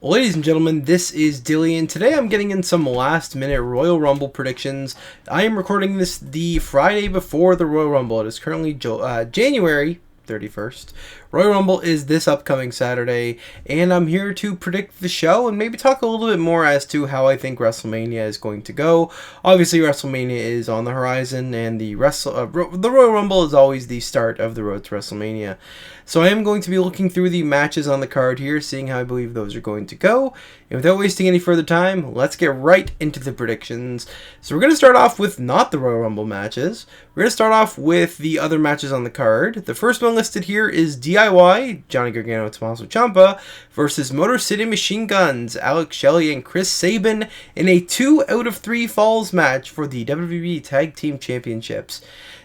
Well, ladies and gentlemen, this is Dilly, and today I'm getting in some last-minute Royal Rumble predictions. I am recording this the Friday before the Royal Rumble. It is currently January 31st. Royal Rumble is this upcoming Saturday, and I'm here to predict the show and maybe talk a little bit more as to how I think Wrestlemania is going to go. Obviously, Wrestlemania is on the horizon, and the Royal Rumble is always the start of the road to Wrestlemania. So I am going to be looking through the matches on the card here, seeing how I believe those are going to go. And without wasting any further time, let's get right into the predictions. So we're going to start off with not the Royal Rumble matches. We're going to start off with the other matches on the card. The first one listed here is DIY, Johnny Gargano and Tommaso Ciampa, versus Motor City Machine Guns, Alex Shelley and Chris Sabin, in a 2 out of 3 falls match for the WWE Tag Team Championships.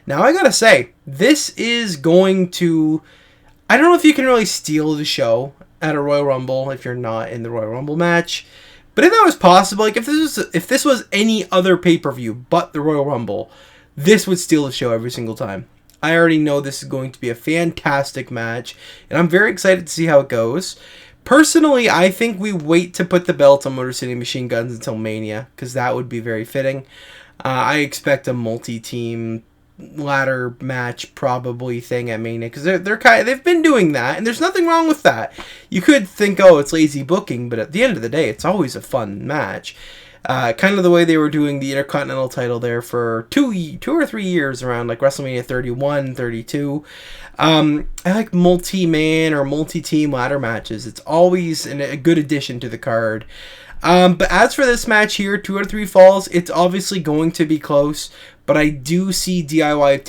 Now I gotta say, this is going to... I don't know if you can really steal the show at a Royal Rumble if you're not in the Royal Rumble match. But if that was possible, like if this was any other pay-per-view but the Royal Rumble, this would steal the show every single time. I already know this is going to be a fantastic match, and I'm very excited to see how it goes. Personally, I think we wait to put the belt on Motor City Machine Guns until Mania, because that would be very fitting. I expect a multi-team ladder match probably thing at Mania, because they've been doing that, and there's nothing wrong with that. You could think, oh, it's lazy booking, but at the end of the day, it's always a fun match. Kind of the way they were doing the Intercontinental title there for two or 3 years around like WrestleMania 31, 32. I like multi-man or multi-team ladder matches. It's always a good addition to the card. But as for this match here, 2 out of 3 falls, it's obviously going to be close, but I do see DIY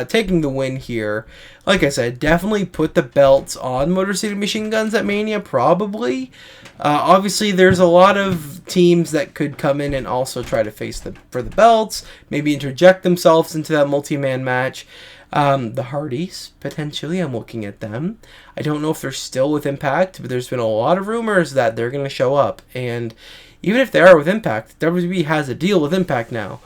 taking the win here. Like I said, definitely put the belts on Motor City Machine Guns at Mania, probably. Obviously, there's a lot of teams that could come in and also try to face for the belts, maybe interject themselves into that multi-man match. The Hardys, potentially, I'm looking at them. I don't know if they're still with Impact, but there's been a lot of rumors that they're going to show up. And even if they are with Impact, WWE has a deal with Impact now.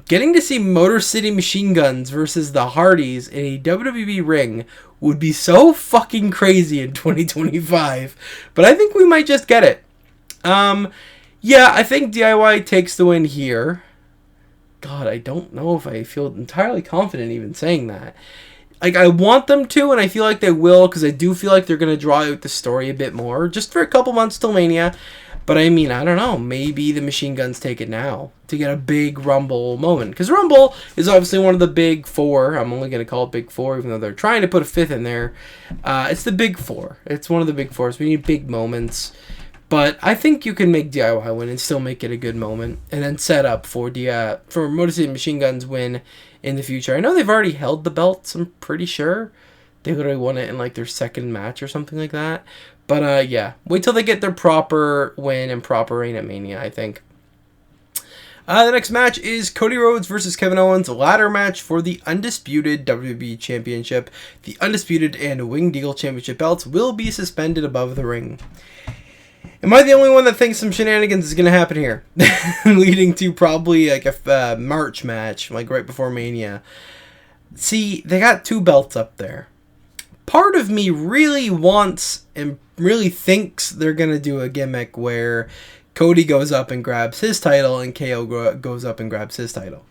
Getting to see Motor City Machine Guns versus the Hardys in a WWE ring would be so fucking crazy in 2025. But I think we might just get it. Yeah, I think DIY takes the win here. God, I don't know if I feel entirely confident even saying that. Like, I want them to, and I feel like they will, because I do feel like they're going to draw out the story a bit more, just for a couple months till Mania. But I mean, I don't know, maybe the Machine Guns take it now to get a big Rumble moment. Because Rumble is obviously one of the big 4. I'm only going to call it big 4, even though they're trying to put a 5th in there. It's the big 4. It's one of the big 4s. We need big moments. But I think you can make DIY win and still make it a good moment. And then set up for Motor City Machine Guns win in the future. I know they've already held the belts, I'm pretty sure. They literally won it in like their second match or something like that. But yeah, wait till they get their proper win and proper reign at Mania, I think. The next match is Cody Rhodes versus Kevin Owens, a ladder match for the Undisputed WWE Championship. The Undisputed and Winged Eagle Championship belts will be suspended above the ring. Am I the only one that thinks some shenanigans is going to happen here? Leading to probably like a March match, like right before Mania. See, they got 2 belts up there. Part of me really wants and really thinks they're going to do a gimmick where Cody goes up and grabs his title and KO goes up and grabs his title.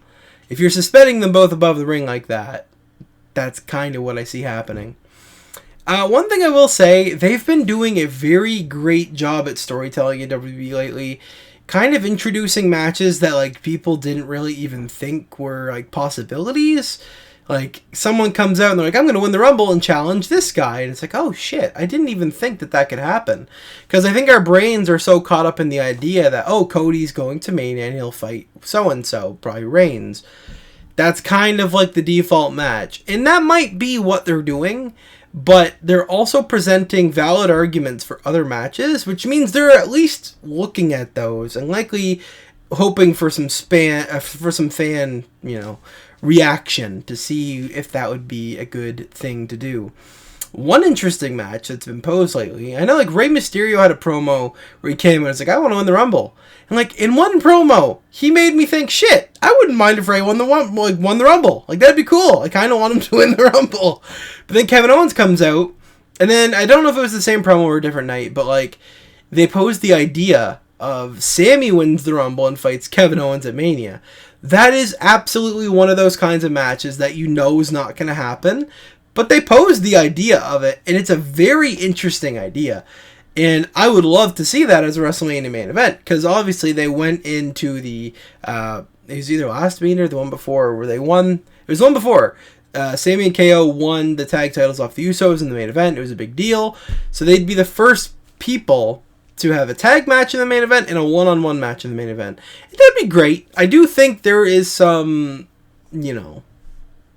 If you're suspending them both above the ring like that, that's kind of what I see happening. One thing I will say, they've been doing a very great job at storytelling in WWE lately, kind of introducing matches that like people didn't really even think were like possibilities. Like, someone comes out and they're like, I'm going to win the Rumble and challenge this guy. And it's like, oh, shit, I didn't even think that could happen. Because I think our brains are so caught up in the idea that, oh, Cody's going to Mania and he'll fight so-and-so, probably Reigns. That's kind of like the default match. And that might be what they're doing, but they're also presenting valid arguments for other matches, which means they're at least looking at those and likely hoping for some fan, reaction to see if that would be a good thing to do. One interesting match that's been posed lately, I know like Rey Mysterio had a promo where he came and was like, I want to win the Rumble. And like in one promo, he made me think, shit, I wouldn't mind if Rey won the Rumble. Like that'd be cool. I kind of want him to win the Rumble. But then Kevin Owens comes out, and then I don't know if it was the same promo or a different night, but like they posed the idea of Sammy wins the Rumble and fights Kevin Owens at Mania. That is absolutely one of those kinds of matches that you know is not going to happen, but they posed the idea of it, and it's a very interesting idea. And I would love to see that as a WrestleMania main event, because obviously they went into the, it was either last Mania or the one before, where they won, it was the one before. Sammy and KO won the tag titles off the Usos in the main event. It was a big deal. So they'd be the first people to have a tag match in the main event and a one-on-one match in the main event. And that'd be great. I do think there is some,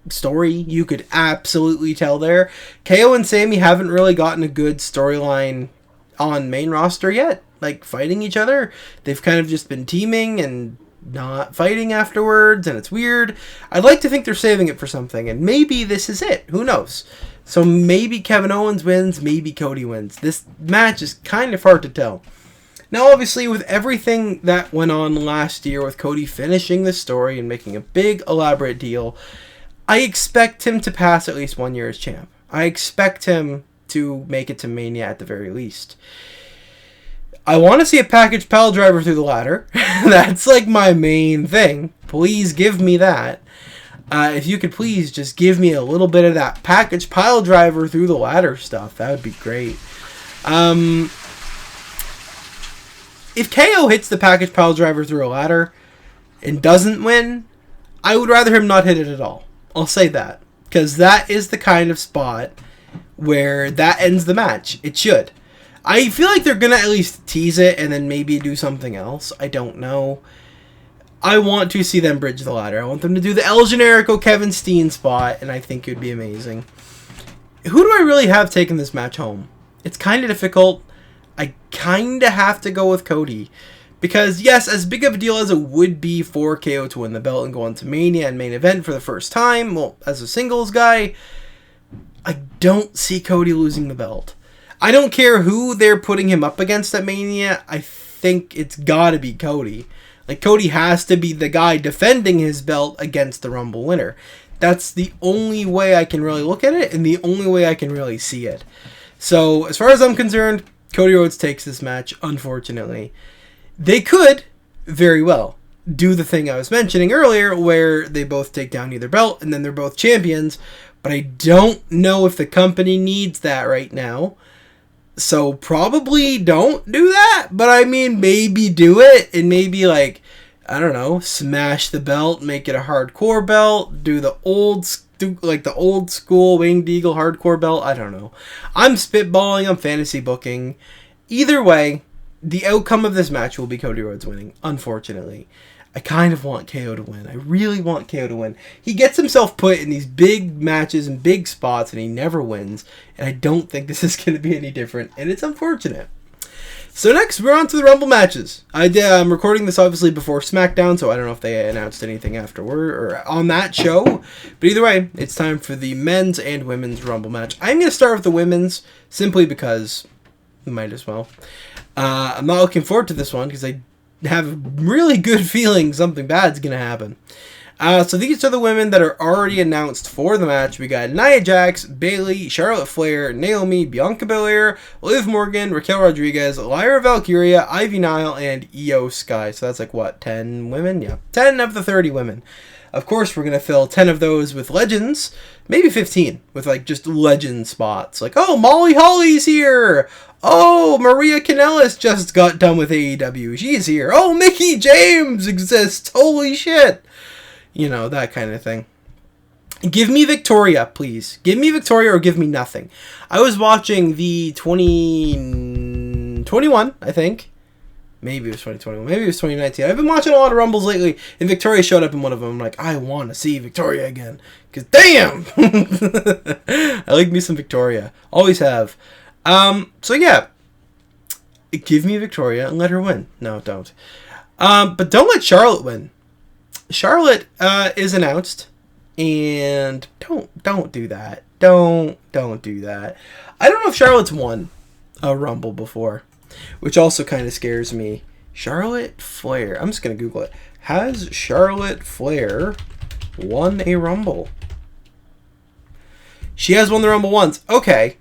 story you could absolutely tell there. KO and Sammy haven't really gotten a good storyline on main roster yet. Like, fighting each other. They've kind of just been teaming and not fighting afterwards, and it's weird. I'd like to think they're saving it for something, and maybe this is it. Who knows? So maybe Kevin Owens wins, maybe Cody wins. This match is kind of hard to tell. Now, obviously, with everything that went on last year with Cody finishing the story and making a big, elaborate deal, I expect him to pass at least 1 year as champ. I expect him to make it to Mania at the very least. I want to see a package pile driver through the ladder. That's like my main thing. Please give me that. If you could please just give me a little bit of that package pile driver through the ladder stuff, that would be great. If KO hits the package pile driver through a ladder and doesn't win, I would rather him not hit it at all. I'll say that. Because that is the kind of spot where that ends the match. It should. I feel like they're going to at least tease it and then maybe do something else. I don't know. I want to see them bridge the ladder. I want them to do the El Generico Kevin Steen spot, and I think it would be amazing. Who do I really have taking this match home? It's kind of difficult. I kind of have to go with Cody. Because, yes, as big of a deal as it would be for KO to win the belt and go on to Mania and main event for the first time, well, as a singles guy, I don't see Cody losing the belt. I don't care who they're putting him up against at Mania. I think it's got to be Cody. Like, Cody has to be the guy defending his belt against the Rumble winner. That's the only way I can really look at it and the only way I can really see it. So, as far as I'm concerned, Cody Rhodes takes this match, unfortunately. They could, very well, do the thing I was mentioning earlier where they both take down either belt and then they're both champions, but I don't know if the company needs that right now. So probably don't do that, but I mean, maybe do it, and maybe, like, I don't know, smash the belt, make it a hardcore belt, do the old school Winged Eagle hardcore belt, I don't know. I'm spitballing, I'm fantasy booking. Either way, the outcome of this match will be Cody Rhodes winning, unfortunately. I kind of want KO to win. I really want KO to win. He gets himself put in these big matches and big spots, and he never wins. And I don't think this is going to be any different, and it's unfortunate. So next, we're on to the Rumble matches. I'm recording this, obviously, before SmackDown, so I don't know if they announced anything afterward or on that show. But either way, it's time for the men's and women's Rumble match. I'm going to start with the women's, simply because might as well. I'm not looking forward to this one, because I have a really good feeling something bad's going to happen. So these are the women that are already announced for the match. We got Nia Jax, Bayley, Charlotte Flair, Naomi, Bianca Belair, Liv Morgan, Raquel Rodriguez, Lyra Valkyria, Ivy Nile, and Io Sky. So that's like, what, 10 women? Yeah, 10 of the 30 women. Of course, we're going to fill 10 of those with legends. Maybe 15 with, like, just legend spots. Like, oh, Molly Holly's here! Oh, Maria Kanellis just got done with AEW. She's here. Oh, Mickie James exists. Holy shit. You know, that kind of thing. Give me Victoria, please. Give me Victoria or give me nothing. I was watching the 2021, I think. Maybe it was 2021. Maybe it was 2019. I've been watching a lot of Rumbles lately, and Victoria showed up in one of them. I'm like, I want to see Victoria again. Because, damn! I like me some Victoria. Always have. So yeah, give me Victoria and let her win. No, don't. But don't let Charlotte win. Charlotte, is announced, and don't do that. Don't do that. I don't know if Charlotte's won a Rumble before, which also kind of scares me. Charlotte Flair. I'm just going to Google it. Has Charlotte Flair won a Rumble? She has won the Rumble once. Okay.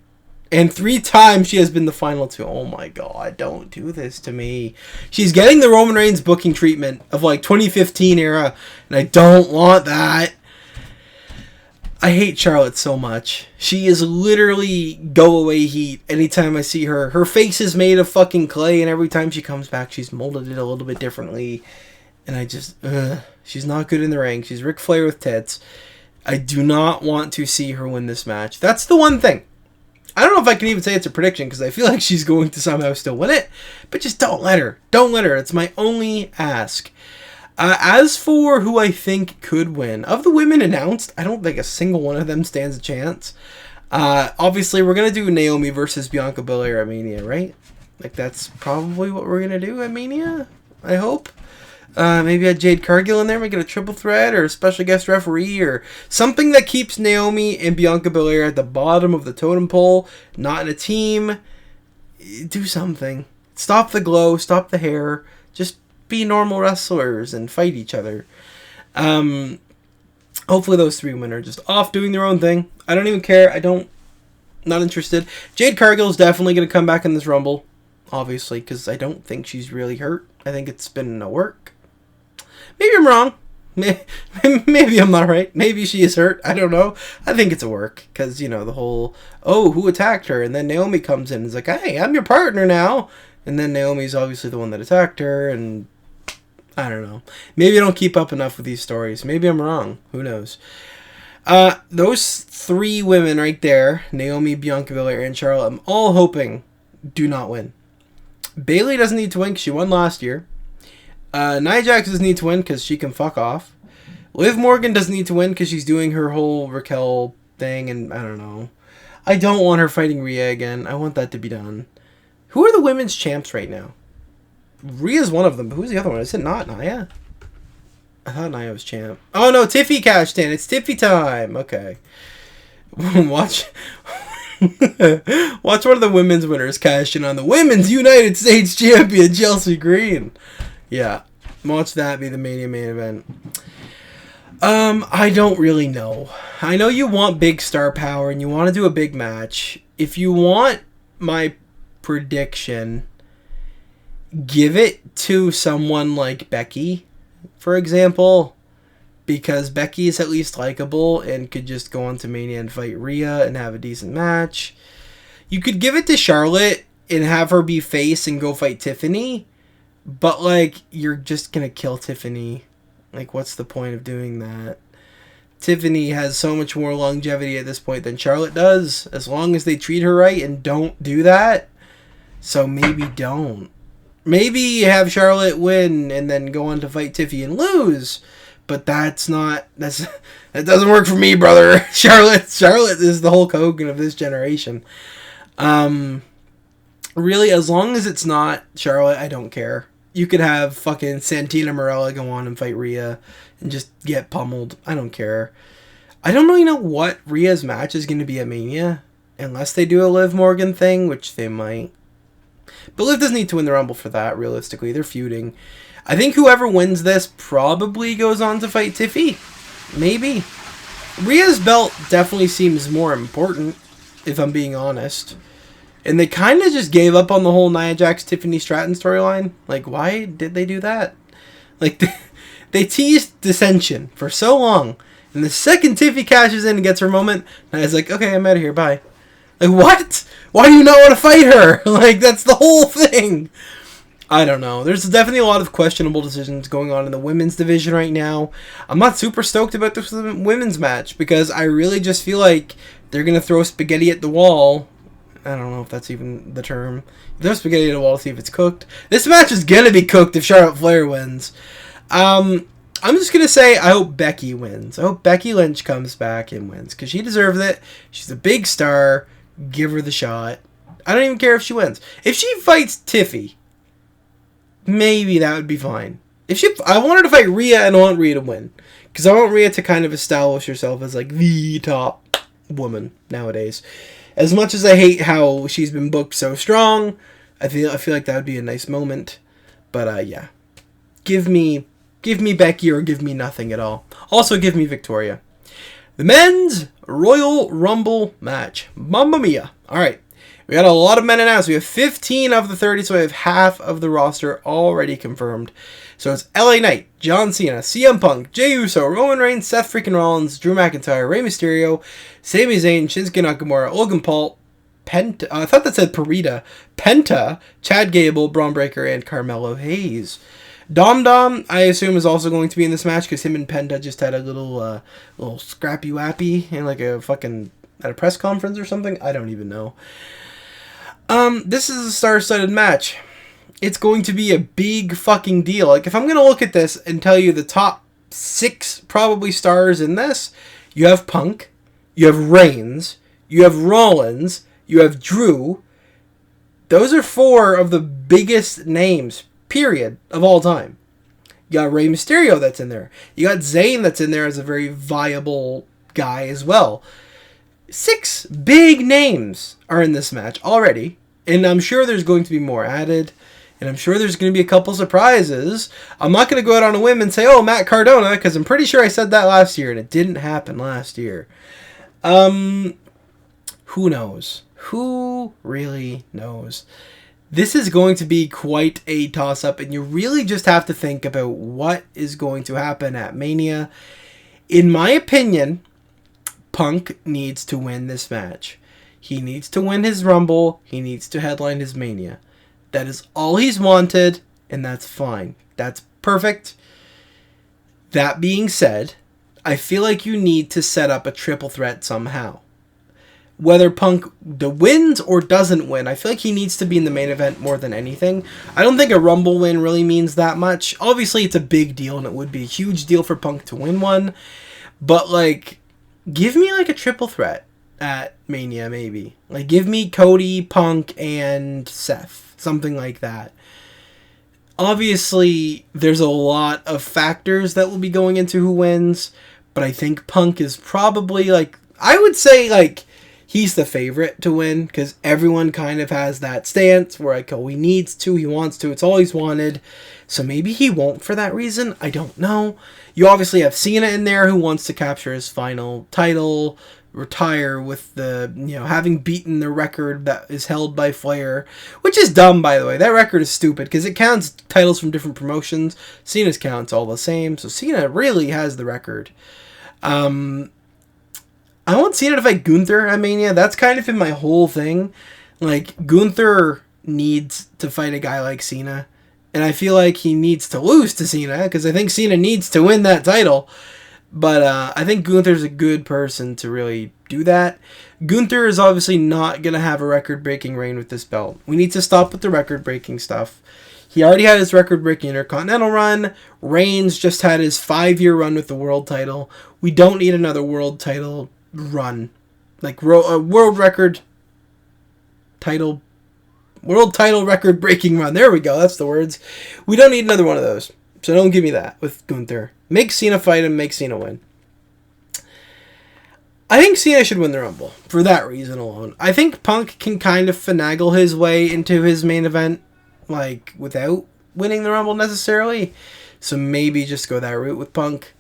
And 3 times she has been the final 2. Oh my god, don't do this to me. She's getting the Roman Reigns booking treatment of like 2015 era, and I don't want that. I hate Charlotte so much. She is literally go away heat anytime I see her. Her face is made of fucking clay, and every time she comes back, she's molded it a little bit differently. And I just, she's not good in the ring. She's Ric Flair with tits. I do not want to see her win this match. That's the one thing. I don't know if I can even say it's a prediction, because I feel like she's going to somehow still win it. But just don't let her. Don't let her. It's my only ask. As for who I think could win, of the women announced, I don't think a single one of them stands a chance. Obviously, we're going to do Naomi versus Bianca Belair at Mania, right? Like, that's probably what we're going to do at Mania, I hope. Maybe add Jade Cargill in there, make it a triple threat, or a special guest referee, or something that keeps Naomi and Bianca Belair at the bottom of the totem pole, not in a team. Do something. Stop the glow, stop the hair, just be normal wrestlers and fight each other. Hopefully those 3 women are just off doing their own thing. I don't even care. Not interested. Jade Cargill is definitely going to come back in this Rumble, obviously, because I don't think she's really hurt. I think it's been a work. Maybe I'm wrong. Maybe I'm not right. Maybe she is hurt. I don't know. I think it's a work, because, you know, the whole, who attacked her? And then Naomi comes in and is like, hey, I'm your partner now. And then Naomi's obviously the one that attacked her, and I don't know. Maybe I don't keep up enough with these stories. Maybe I'm wrong. Who knows? Those 3 women right there, Naomi, Bianca Belair, and Charlotte, I'm all hoping do not win. Bayley doesn't need to win because she won last year. Nia Jax doesn't need to win because she can fuck off. Liv Morgan doesn't need to win because she's doing her whole Raquel thing, and I don't know. I don't want her fighting Rhea again. I want that to be done. Who are the women's champs right now? Rhea's one of them, but who's the other one? Is it not Nia? I thought Nia was champ. Oh no, Tiffy cashed in. It's Tiffy time. Okay. Watch one of the women's winners cash in on the Women's United States Champion, Chelsea Green. Yeah. Watch that be the Mania main event. I don't really know. I know you want big star power and you want to do a big match. If you want my prediction, give it to someone like Becky, for example, because Becky is at least likable and could just go on to Mania and fight Rhea and have a decent match. You could give it to Charlotte and have her be face and go fight Tiffany, but like, you're just gonna kill Tiffany. Like, what's the point of doing that? Tiffany has so much more longevity at this point than Charlotte does, as long as they treat her right and don't do that. So maybe don't. Maybe have Charlotte win and then go on to fight Tiffy and lose. But that doesn't work for me, brother. Charlotte is the Hulk Hogan of this generation. Really, as long as it's not Charlotte, I don't care. You could have fucking Santina Marella go on and fight Rhea and just get pummeled. I don't care. I don't really know what Rhea's match is going to be at Mania, unless they do a Liv Morgan thing, which they might. But Liv doesn't need to win the Rumble for that, realistically. They're feuding. I think whoever wins this probably goes on to fight Tiffy. Maybe. Rhea's belt definitely seems more important, if I'm being honest. And they kind of just gave up on the whole Nia Jax Tiffany Stratton storyline. Like, why did they do that? Like, they teased dissension for so long. And the second Tiffy cashes in and gets her moment, Nia's like, okay, I'm out of here, bye. Like, what? Why do you not want to fight her? Like, that's the whole thing. I don't know. There's definitely a lot of questionable decisions going on in the women's division right now. I'm not super stoked about this women's match because I really just feel like they're going to throw spaghetti at the wall. I don't know if that's even the term. Throw spaghetti at the wall to see if it's cooked. This match is going to be cooked if Charlotte Flair wins. I'm just going to say I hope Becky wins. I hope Becky Lynch comes back and wins because she deserves it. She's a big star. Give her the shot. I don't even care if she wins. If she fights Tiffy, maybe that would be fine. I want her to fight Rhea and I want Rhea to win. Because I want Rhea to kind of establish herself as like the top woman nowadays. As much as I hate how she's been booked so strong, I feel like that would be a nice moment. But yeah. Give me Becky or give me nothing at all. Also give me Victoria. The men's Royal Rumble match. Mamma mia. Alright. We got a lot of men announced. We have 15 of the 30, so we have half of the roster already confirmed. So it's LA Knight, John Cena, CM Punk, Jey Uso, Roman Reigns, Seth freaking Rollins, Drew McIntyre, Rey Mysterio, Sami Zayn, Shinsuke Nakamura, Logan Paul, Penta, I thought that said Parita, Penta, Chad Gable, Braun Breaker, and Carmelo Hayes. Dom Dom, I assume, is also going to be in this match because him and Penta just had a little scrappy wappy in like a fucking at a press conference or something. I don't even know. This is a star-studded match. It's going to be a big fucking deal. Like, if I'm going to look at this and tell you the top 6 probably stars in this, you have Punk, you have Reigns, you have Rollins, you have Drew. Those are 4 of the biggest names, period, of all time. You got Rey Mysterio that's in there. You got Zayn that's in there as a very viable guy as well. 6 big names are in this match already, and I'm sure there's going to be more added, and I'm sure there's going to be a couple surprises. I'm not going to go out on a whim and say, oh, Matt Cardona, because I'm pretty sure I said that last year, and it didn't happen last year. Who knows? Who really knows? This is going to be quite a toss-up, and you really just have to think about what is going to happen at Mania. In my opinion, Punk needs to win this match. He needs to win his Rumble. He needs to headline his Mania. That is all he's wanted, and that's fine. That's perfect. That being said, I feel like you need to set up a triple threat somehow. Whether Punk wins or doesn't win, I feel like he needs to be in the main event more than anything. I don't think a Rumble win really means that much. Obviously, it's a big deal, and it would be a huge deal for Punk to win one. But, like, give me, like, a triple threat at Mania, maybe. Like, give me Cody, Punk, and Seth. Something like that. Obviously, there's a lot of factors that will be going into who wins. But I think Punk is probably, like, I would say, like, he's the favorite to win, because everyone kind of has that stance where, like, oh, he needs to, he wants to, it's all he's wanted. So maybe he won't for that reason. I don't know. You obviously have Cena in there who wants to capture his final title, retire with the, having beaten the record that is held by Flair, which is dumb, by the way. That record is stupid because it counts titles from different promotions. Cena's counts all the same, so Cena really has the record. I want Cena to fight Gunther at Mania. That's kind of been my whole thing. Like, Gunther needs to fight a guy like Cena. And I feel like he needs to lose to Cena, because I think Cena needs to win that title. But I think Gunther's a good person to really do that. Gunther is obviously not going to have a record-breaking reign with this belt. We need to stop with the record-breaking stuff. He already had his record-breaking Intercontinental run. Reigns just had his 5-year run with the world title. We don't need another world title run. Like, world title record-breaking run. There we go. That's the words. We don't need another one of those. So don't give me that with Gunther. Make Cena fight him. Make Cena win. I think Cena should win the Rumble for that reason alone. I think Punk can kind of finagle his way into his main event, like, without winning the Rumble necessarily. So maybe just go that route with Punk.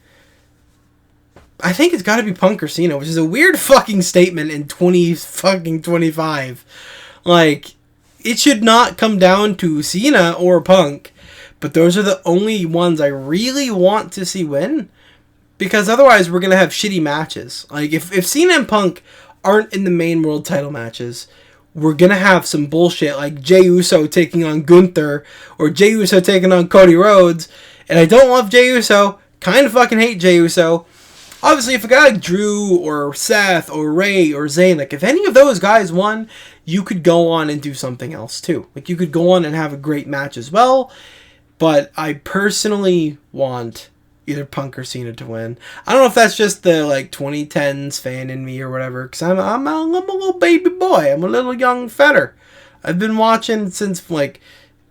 I think it's got to be Punk or Cena, which is a weird fucking statement in 2025. Like, it should not come down to Cena or Punk, but those are the only ones I really want to see win, because otherwise we're going to have shitty matches. Like, if Cena and Punk aren't in the main world title matches, we're going to have some bullshit like Jey Uso taking on Gunther, or Jey Uso taking on Cody Rhodes, and I don't love Jey Uso, kind of fucking hate Jey Uso. Obviously, if a guy like Drew or Seth or Ray or Zayn, like, if any of those guys won, you could go on and do something else too. Like, you could go on and have a great match as well. But I personally want either Punk or Cena to win. I don't know if that's just the, like, 2010s fan in me or whatever, because I'm a little baby boy. I'm a little young fetter. I've been watching since, like,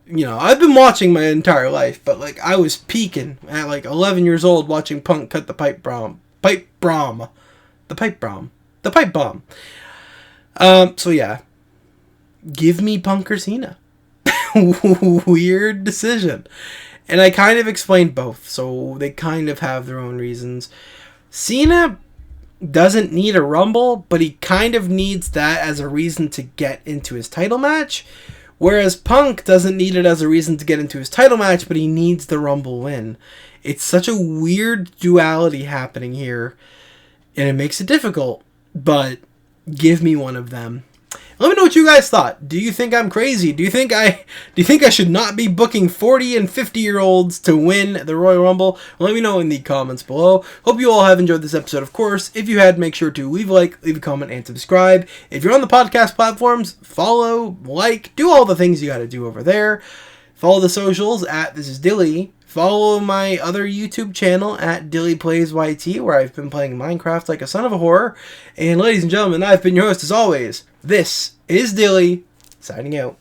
I've been watching my entire life, but, like, I was peaking at, like, 11 years old watching Punk cut the pipe bomb. So yeah, give me Punk or Cena. Weird decision. And I kind of explained both, so they kind of have their own reasons. Cena, doesn't need a Rumble, but he kind of needs that as a reason to get into his title match. Whereas Punk doesn't need it as a reason to get into his title match, but he needs the Rumble win. It's such a weird duality happening here, and it makes it difficult, but give me one of them. Let me know what you guys thought. Do you think I'm crazy? Do you think I should not be booking 40 and 50-year-olds to win the Royal Rumble? Let me know in the comments below. Hope you all have enjoyed this episode, of course. If you had, make sure to leave a like, leave a comment, and subscribe. If you're on the podcast platforms, follow, like, do all the things you gotta do over there. Follow the socials at This Is Dilly. Follow my other YouTube channel at Dilly Plays YT, where I've been playing Minecraft like a son of a whore. And ladies and gentlemen, I've been your host as always. This is Dilly, signing out.